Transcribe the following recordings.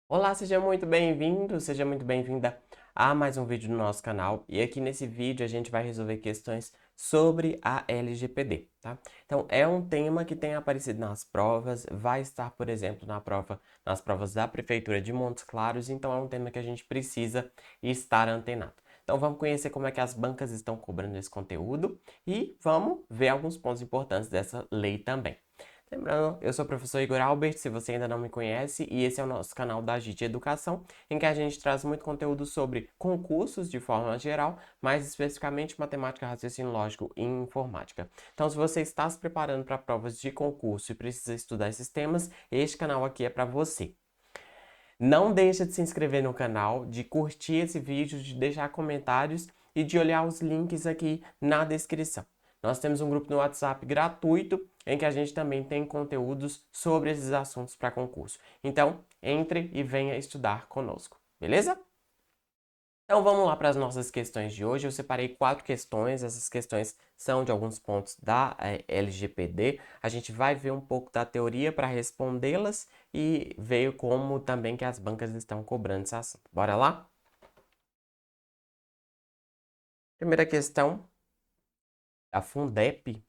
Olá, seja muito bem-vindo, seja muito bem-vinda a mais um vídeo do nosso canal. E aqui nesse vídeo a gente vai resolver questões sobre a LGPD, tá? Então, é um tema que tem aparecido nas provas, vai estar, por exemplo, nas provas da Prefeitura de Montes Claros, então é um tema que a gente precisa estar antenado. Então, vamos conhecer como é que as bancas estão cobrando esse conteúdo e vamos ver alguns pontos importantes dessa lei também. Lembrando, eu sou o professor Igor Albert, se você ainda não me conhece, e esse é o nosso canal da JIT Educação, em que a gente traz muito conteúdo sobre concursos de forma geral, mais especificamente matemática, raciocínio lógico e informática. Então, se você está se preparando para provas de concurso e precisa estudar esses temas, este canal aqui é para você. Não deixa de se inscrever no canal, de curtir esse vídeo, de deixar comentários e de olhar os links aqui na descrição. Nós temos um grupo no WhatsApp gratuito em que a gente também tem conteúdos sobre esses assuntos para concurso. Então, entre e venha estudar conosco, beleza? Então vamos lá para as nossas questões de hoje. Eu separei 4 questões. Essas questões são de alguns pontos da LGPD. A gente vai ver um pouco da teoria para respondê-las e ver como também que as bancas estão cobrando esse assunto. Bora lá? Primeira questão, a Fundep,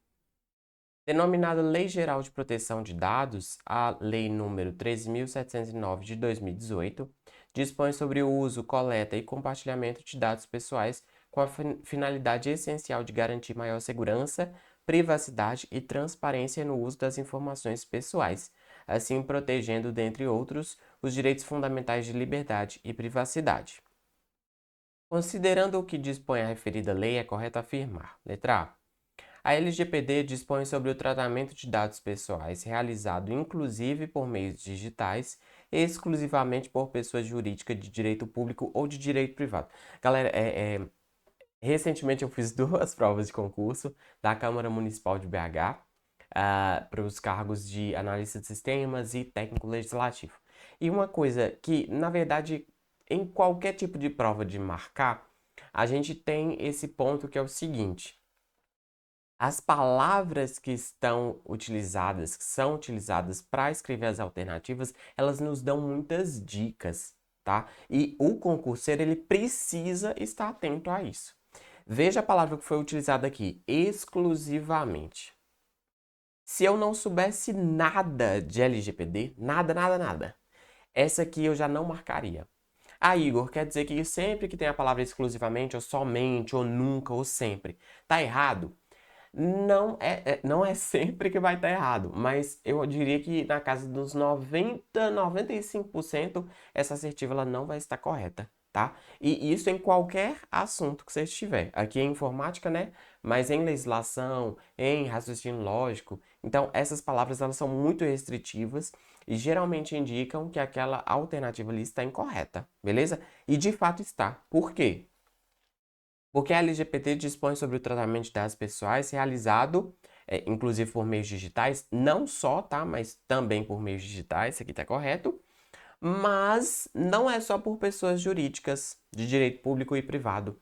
denominada Lei Geral de Proteção de Dados, a Lei número 13.709 de 2018, dispõe sobre o uso, coleta e compartilhamento de dados pessoais com a finalidade essencial de garantir maior segurança, privacidade e transparência no uso das informações pessoais, assim protegendo, dentre outros, os direitos fundamentais de liberdade e privacidade. Considerando o que dispõe a referida lei, é correto afirmar: letra A. A LGPD dispõe sobre o tratamento de dados pessoais realizado inclusive por meios digitais, exclusivamente por pessoa jurídica de direito público ou de direito privado. Galera, recentemente eu fiz 2 provas de concurso da Câmara Municipal de BH para os cargos de analista de sistemas e técnico legislativo. E uma coisa que, na verdade, em qualquer tipo de prova de marcar, a gente tem esse ponto que é o seguinte: as palavras que estão utilizadas, que são utilizadas para escrever as alternativas, elas nos dão muitas dicas, tá? E o concurseiro, ele precisa estar atento a isso. Veja a palavra que foi utilizada aqui, exclusivamente. Se eu não soubesse nada de LGPD, nada, essa aqui eu já não marcaria. Ah, Igor, quer dizer que sempre que tem a palavra exclusivamente, ou somente, ou nunca, ou sempre, tá errado? Não é sempre que vai estar errado, mas eu diria que na casa dos 95% essa assertiva ela não vai estar correta, tá? E isso em qualquer assunto que você estiver. Aqui em informática, né? Mas em legislação, em raciocínio lógico. Então, essas palavras elas são muito restritivas e geralmente indicam que aquela alternativa ali está incorreta, beleza? E de fato está. Por quê? Porque a LGPD dispõe sobre o tratamento de dados pessoais realizado, inclusive por meios digitais, não só, tá? Mas também por meios digitais, isso aqui tá correto. Mas não é só por pessoas jurídicas de direito público e privado.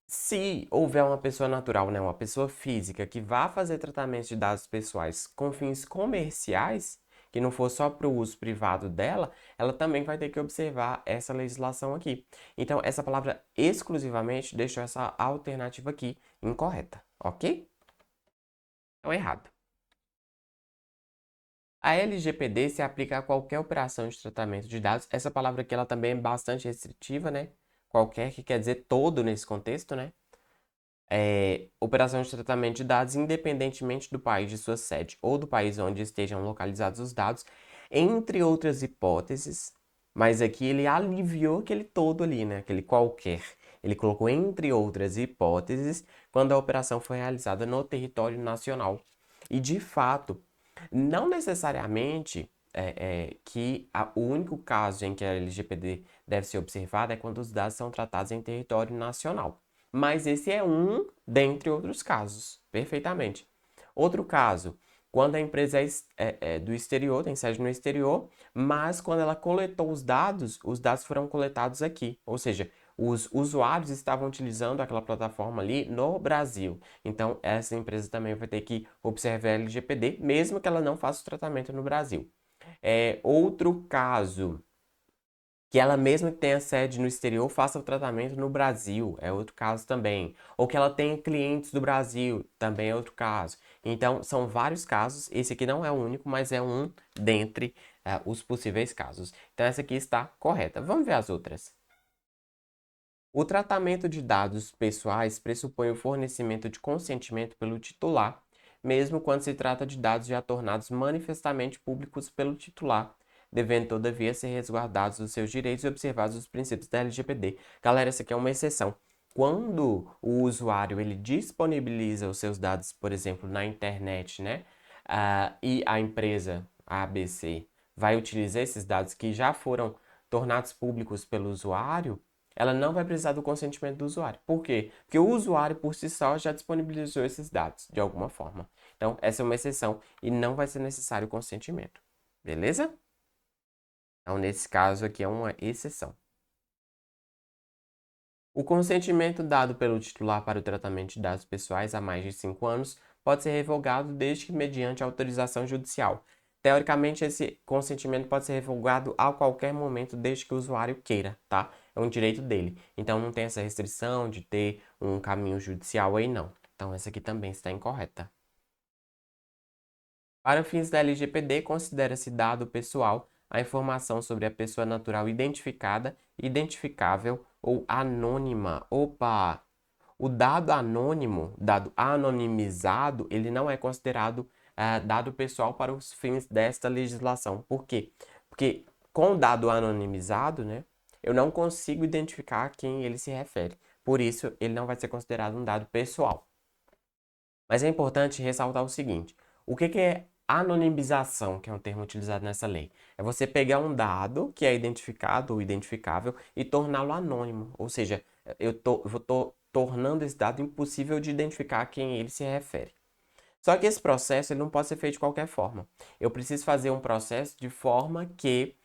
Se houver uma pessoa natural, né, uma pessoa física que vá fazer tratamento de dados pessoais com fins comerciais, que não for só para o uso privado dela, ela também vai ter que observar essa legislação aqui. Então, essa palavra exclusivamente deixou essa alternativa aqui incorreta, ok? Então, errado. A LGPD se aplica a qualquer operação de tratamento de dados. Essa palavra aqui ela também é bastante restritiva, né? Qualquer que quer dizer todo nesse contexto, né? Operação de tratamento de dados independentemente do país de sua sede ou do país onde estejam localizados os dados, entre outras hipóteses, mas aqui ele aliviou aquele todo ali, né? Aquele qualquer. Ele colocou entre outras hipóteses quando a operação foi realizada no território nacional. E de fato, não necessariamente o único caso em que a LGPD deve ser observada é quando os dados são tratados em território nacional. Mas esse é um dentre outros casos, perfeitamente. Outro caso, quando a empresa é do exterior, tem sede no exterior, mas quando ela coletou os dados foram coletados aqui. Ou seja, os usuários estavam utilizando aquela plataforma ali no Brasil. Então, essa empresa também vai ter que observar a LGPD, mesmo que ela não faça o tratamento no Brasil. Outro caso. Que ela mesma que tenha sede no exterior faça o tratamento no Brasil, é outro caso também. Ou que ela tenha clientes do Brasil, também é outro caso. Então, são vários casos. Esse aqui não é o único, mas é um dentre os possíveis casos. Então, essa aqui está correta. Vamos ver as outras. O tratamento de dados pessoais pressupõe o fornecimento de consentimento pelo titular, mesmo quando se trata de dados já tornados manifestamente públicos pelo titular, devendo, todavia, ser resguardados os seus direitos e observados os princípios da LGPD. Galera, essa aqui é uma exceção. Quando o usuário ele disponibiliza os seus dados, por exemplo, na internet, né? E a empresa, a ABC, vai utilizar esses dados que já foram tornados públicos pelo usuário, ela não vai precisar do consentimento do usuário. Por quê? Porque o usuário, por si só, já disponibilizou esses dados, de alguma forma. Então, essa é uma exceção e não vai ser necessário o consentimento. Beleza? Então, nesse caso aqui é uma exceção. O consentimento dado pelo titular para o tratamento de dados pessoais há mais de 5 anos pode ser revogado desde que mediante autorização judicial. Teoricamente, esse consentimento pode ser revogado a qualquer momento, desde que o usuário queira, tá? É um direito dele. Então, não tem essa restrição de ter um caminho judicial aí, não. Então, essa aqui também está incorreta. Para fins da LGPD, considera-se dado pessoal a informação sobre a pessoa natural identificada, identificável ou anônima. Opa! O dado anônimo, dado anonimizado, ele não é considerado dado pessoal para os fins desta legislação. Por quê? Porque com o dado anonimizado, né, eu não consigo identificar a quem ele se refere. Por isso, ele não vai ser considerado um dado pessoal. Mas é importante ressaltar o seguinte: o que é anonimização, que é um termo utilizado nessa lei? É você pegar um dado que é identificado ou identificável e torná-lo anônimo. Ou seja, eu estou tornando esse dado impossível de identificar a quem ele se refere. Só que esse processo ele não pode ser feito de qualquer forma. Eu preciso fazer um processo de forma que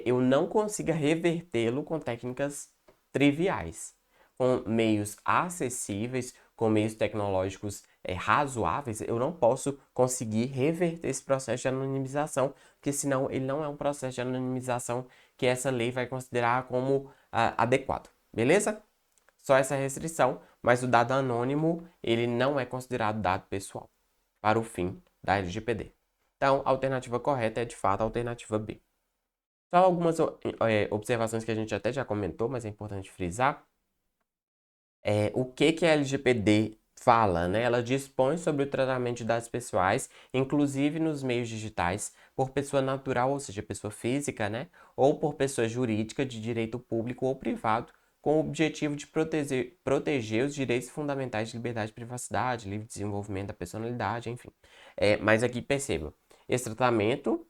eu não consiga revertê-lo com técnicas triviais, com meios acessíveis, com meios tecnológicos razoáveis. Eu não posso conseguir reverter esse processo de anonimização, porque senão ele não é um processo de anonimização que essa lei vai considerar como adequado. Beleza? Só essa restrição, mas o dado anônimo ele não é considerado dado pessoal para o fim da LGPD. Então, a alternativa correta é, de fato, a alternativa B. Só algumas observações que a gente até já comentou, mas é importante frisar. O que a LGPD fala, né? Ela dispõe sobre o tratamento de dados pessoais, inclusive nos meios digitais, por pessoa natural, ou seja, pessoa física, né? Ou por pessoa jurídica de direito público ou privado, com o objetivo de proteger os direitos fundamentais de liberdade e privacidade, livre desenvolvimento da personalidade, enfim. Mas aqui perceba, esse tratamento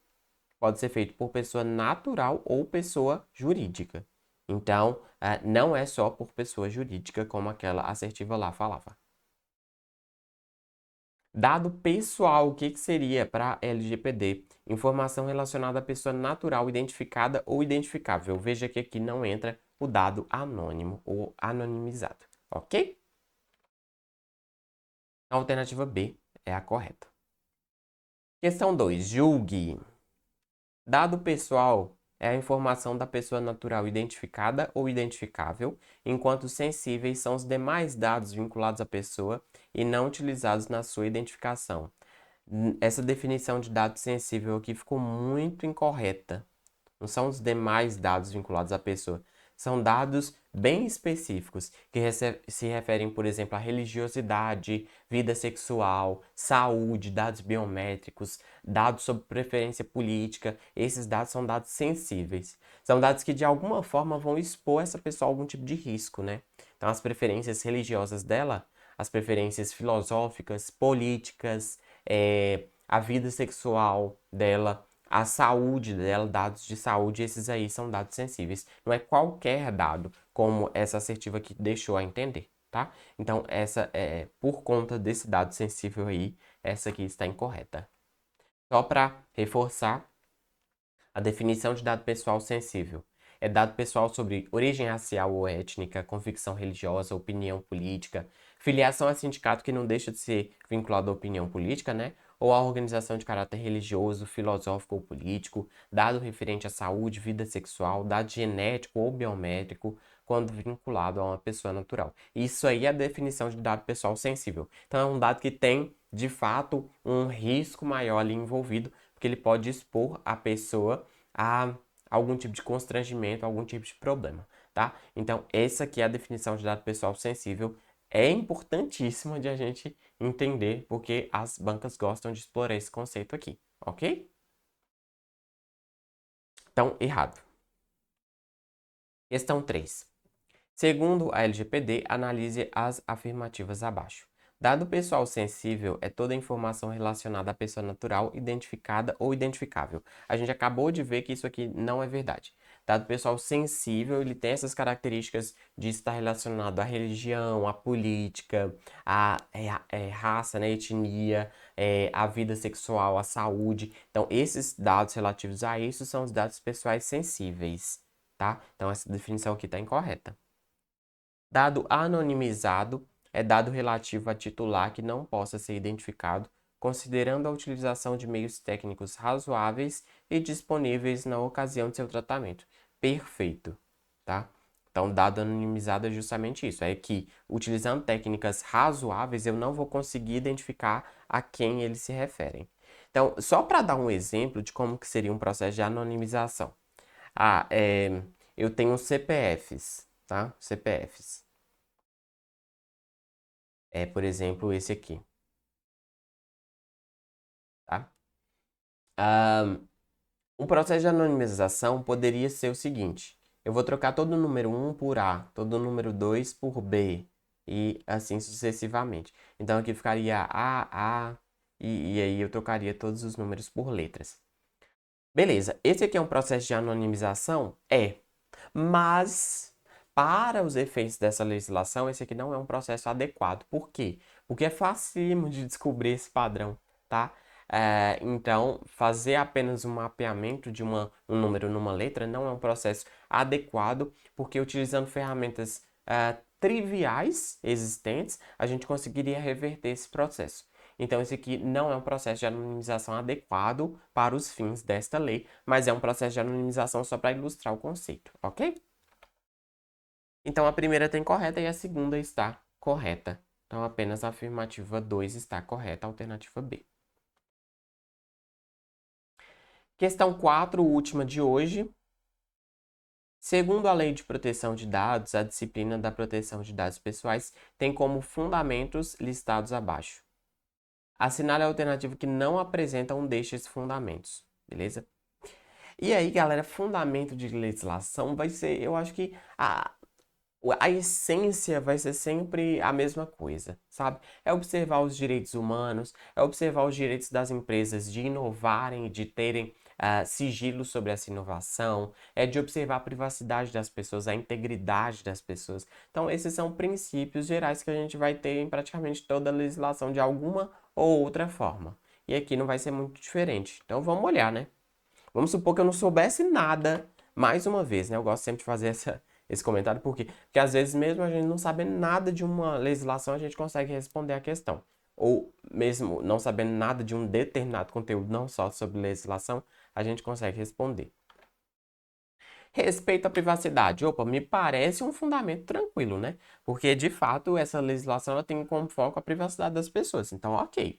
pode ser feito por pessoa natural ou pessoa jurídica. Então, não é só por pessoa jurídica, como aquela assertiva lá falava. Dado pessoal, o que seria para LGPD? Informação relacionada à pessoa natural identificada ou identificável. Veja que aqui não entra o dado anônimo ou anonimizado, ok? A alternativa B é a correta. Questão 2. Julgue. Dado pessoal é a informação da pessoa natural identificada ou identificável, enquanto sensíveis são os demais dados vinculados à pessoa e não utilizados na sua identificação. Essa definição de dado sensível aqui ficou muito incorreta. Não são os demais dados vinculados à pessoa. São dados bem específicos que se referem, por exemplo, à religiosidade, vida sexual, saúde, dados biométricos, dados sobre preferência política. Esses dados são dados sensíveis. São dados que, de alguma forma, vão expor essa pessoa a algum tipo de risco, né? Então, as preferências religiosas dela, as preferências filosóficas, políticas, a vida sexual dela, a saúde dela, dados de saúde, esses aí são dados sensíveis. Não é qualquer dado, como essa assertiva aqui deixou a entender, tá? Então, essa por conta desse dado sensível aí, essa aqui está incorreta. Só para reforçar, a definição de dado pessoal sensível é dado pessoal sobre origem racial ou étnica, convicção religiosa, opinião política, filiação a sindicato que não deixa de ser vinculado à opinião política, né? ou a organização de caráter religioso, filosófico ou político, dado referente à saúde, vida sexual, dado genético ou biométrico, quando vinculado a uma pessoa natural. Isso aí é a definição de dado pessoal sensível. Então, é um dado que tem, de fato, um risco maior ali envolvido, porque ele pode expor a pessoa a algum tipo de constrangimento, algum tipo de problema, tá? Então, essa aqui é a definição de dado pessoal sensível. É importantíssima de a gente entender, porque as bancas gostam de explorar esse conceito aqui, ok? Então, errado. Questão 3. Segundo a LGPD, analise as afirmativas abaixo. Dado pessoal sensível é toda informação relacionada à pessoa natural, identificada ou identificável. A gente acabou de ver que isso aqui não é verdade. Dado pessoal sensível, ele tem essas características de estar relacionado à religião, à política, à raça, né, etnia, à vida sexual, à saúde. Então, esses dados relativos a isso são os dados pessoais sensíveis, tá? Então, essa definição aqui está incorreta. Dado anonimizado é dado relativo a titular que não possa ser identificado, considerando a utilização de meios técnicos razoáveis e disponíveis na ocasião de seu tratamento. Perfeito, tá? Então, dado anonimizado é justamente isso, é que utilizando técnicas razoáveis eu não vou conseguir identificar a quem eles se referem. Então, só para dar um exemplo de como que seria um processo de anonimização. Eu tenho CPFs, tá? CPFs. Por exemplo, esse aqui, tá? Um processo de anonimização poderia ser o seguinte: eu vou trocar todo o número 1 por A, todo o número 2 por B, e assim sucessivamente. Então aqui ficaria A, e aí eu trocaria todos os números por letras. Beleza, esse aqui é um processo de anonimização? Mas, para os efeitos dessa legislação, esse aqui não é um processo adequado. Por quê? Porque é facílimo de descobrir esse padrão, tá? Então, fazer apenas um mapeamento de um número numa letra não é um processo adequado, porque utilizando ferramentas triviais existentes, a gente conseguiria reverter esse processo. Então, esse aqui não é um processo de anonimização adequado para os fins desta lei, mas é um processo de anonimização só para ilustrar o conceito, ok? Então, a primeira está incorreta e a segunda está correta. Então, apenas a afirmativa 2 está correta, a alternativa B. Questão 4, última de hoje. Segundo a Lei de Proteção de Dados, a disciplina da proteção de dados pessoais tem como fundamentos listados abaixo. Assinale a alternativa que não apresenta um destes fundamentos, beleza? E aí, galera, fundamento de legislação vai ser, eu acho que a essência vai ser sempre a mesma coisa, sabe? É observar os direitos humanos, é observar os direitos das empresas de inovarem e de terem sigilo sobre essa inovação, é de observar a privacidade das pessoas, a integridade das pessoas. Então, esses são princípios gerais que a gente vai ter em praticamente toda a legislação de alguma ou outra forma. E aqui não vai ser muito diferente. Então, vamos olhar, né? Vamos supor que eu não soubesse nada, mais uma vez, né? Eu gosto sempre de fazer esse comentário, por quê? Porque às vezes, mesmo a gente não sabendo nada de uma legislação, a gente consegue responder a questão. Ou mesmo não sabendo nada de um determinado conteúdo, não só sobre legislação, a gente consegue responder. Respeito à privacidade. Opa, me parece um fundamento tranquilo, né? Porque, de fato, essa legislação ela tem como foco a privacidade das pessoas. Então, ok.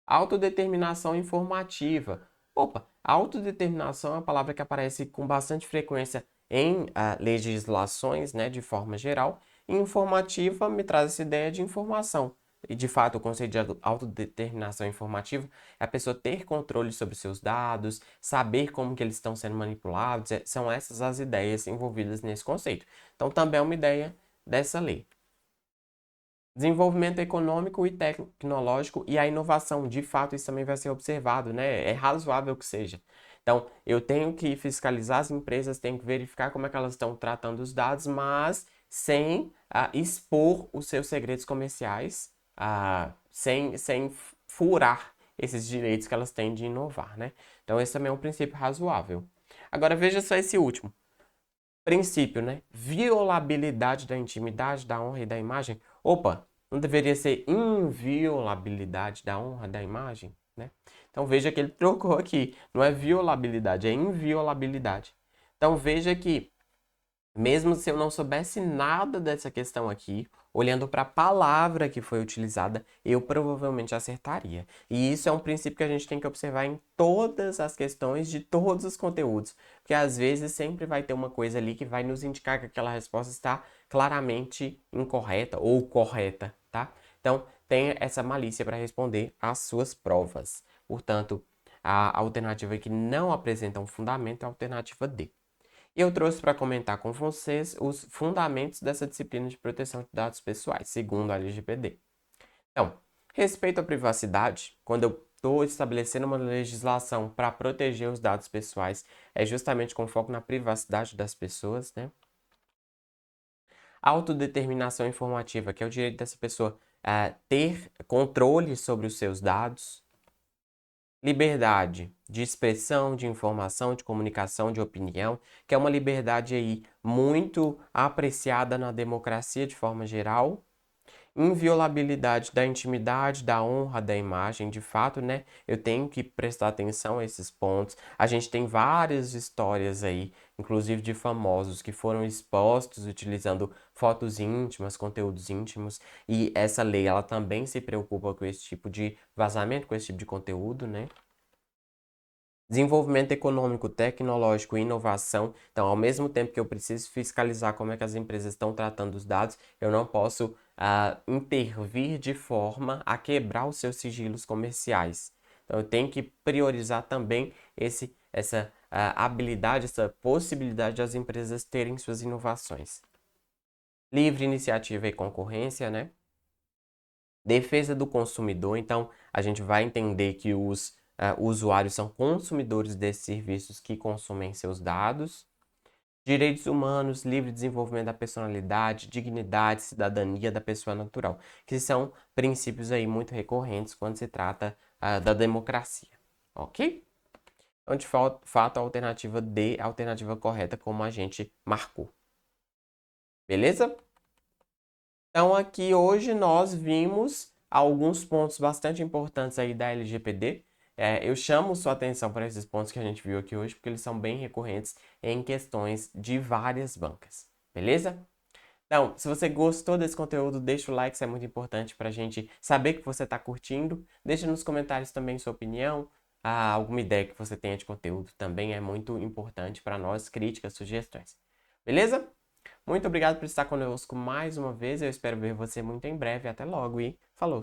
Autodeterminação informativa. Opa, autodeterminação é uma palavra que aparece com bastante frequência em legislações, né, de forma geral. E informativa me traz essa ideia de informação. E, de fato, o conceito de autodeterminação informativa é a pessoa ter controle sobre seus dados, saber como que eles estão sendo manipulados. São essas as ideias envolvidas nesse conceito. Então, também é uma ideia dessa lei. Desenvolvimento econômico e tecnológico e a inovação, de fato, isso também vai ser observado, né? É razoável que seja. Então, eu tenho que fiscalizar as empresas, tenho que verificar como é que elas estão tratando os dados, mas sem expor os seus segredos comerciais, sem furar esses direitos que elas têm de inovar, né? Então, esse também é um princípio razoável. Agora, veja só esse último. Princípio, né? Violabilidade da intimidade, da honra e da imagem. Opa, não deveria ser inviolabilidade da honra e da imagem? né? Então veja que ele trocou aqui, não é violabilidade, é inviolabilidade. Então veja que mesmo se eu não soubesse nada dessa questão aqui, olhando para a palavra que foi utilizada, eu provavelmente acertaria. E isso é um princípio que a gente tem que observar em todas as questões de todos os conteúdos, porque às vezes sempre vai ter uma coisa ali que vai nos indicar que aquela resposta está claramente incorreta ou correta, tá? Então, tenha essa malícia para responder às suas provas. Portanto, a alternativa que não apresenta um fundamento é a alternativa D. E eu trouxe para comentar com vocês os fundamentos dessa disciplina de proteção de dados pessoais, segundo a LGPD. Então, respeito à privacidade, quando eu estou estabelecendo uma legislação para proteger os dados pessoais, é justamente com foco na privacidade das pessoas, né? Autodeterminação informativa, que é o direito dessa pessoa ter controle sobre os seus dados. Liberdade de expressão, de informação, de comunicação, de opinião, que é uma liberdade aí muito apreciada na democracia de forma geral. Inviolabilidade da intimidade, da honra, da imagem, de fato, né? Eu tenho que prestar atenção a esses pontos. A gente tem várias histórias aí, inclusive de famosos que foram expostos utilizando fotos íntimas, conteúdos íntimos, e essa lei ela também se preocupa com esse tipo de vazamento, com esse tipo de conteúdo, né? Desenvolvimento econômico, tecnológico e inovação. Então, ao mesmo tempo que eu preciso fiscalizar como é que as empresas estão tratando os dados, eu não posso intervir de forma a quebrar os seus sigilos comerciais. Então, eu tenho que priorizar também essa habilidade, essa possibilidade das empresas terem suas inovações. Livre iniciativa e concorrência, né? Defesa do consumidor. Então, a gente vai entender que os usuários são consumidores desses serviços que consomem seus dados. Direitos humanos, livre desenvolvimento da personalidade, dignidade, cidadania da pessoa natural, que são princípios aí muito recorrentes quando se trata da democracia, ok? Então, de fato, a alternativa D é a alternativa correta, como a gente marcou. Beleza? Então, aqui hoje nós vimos alguns pontos bastante importantes aí da LGPD. Eu chamo sua atenção para esses pontos que a gente viu aqui hoje, porque eles são bem recorrentes em questões de várias bancas. Beleza? Então, se você gostou desse conteúdo, deixa o like, isso é muito importante para a gente saber que você está curtindo. Deixa nos comentários também sua opinião, alguma ideia que você tenha de conteúdo também é muito importante para nós, críticas, sugestões. Beleza? Muito obrigado por estar conosco mais uma vez. Eu espero ver você muito em breve. Até logo e falou!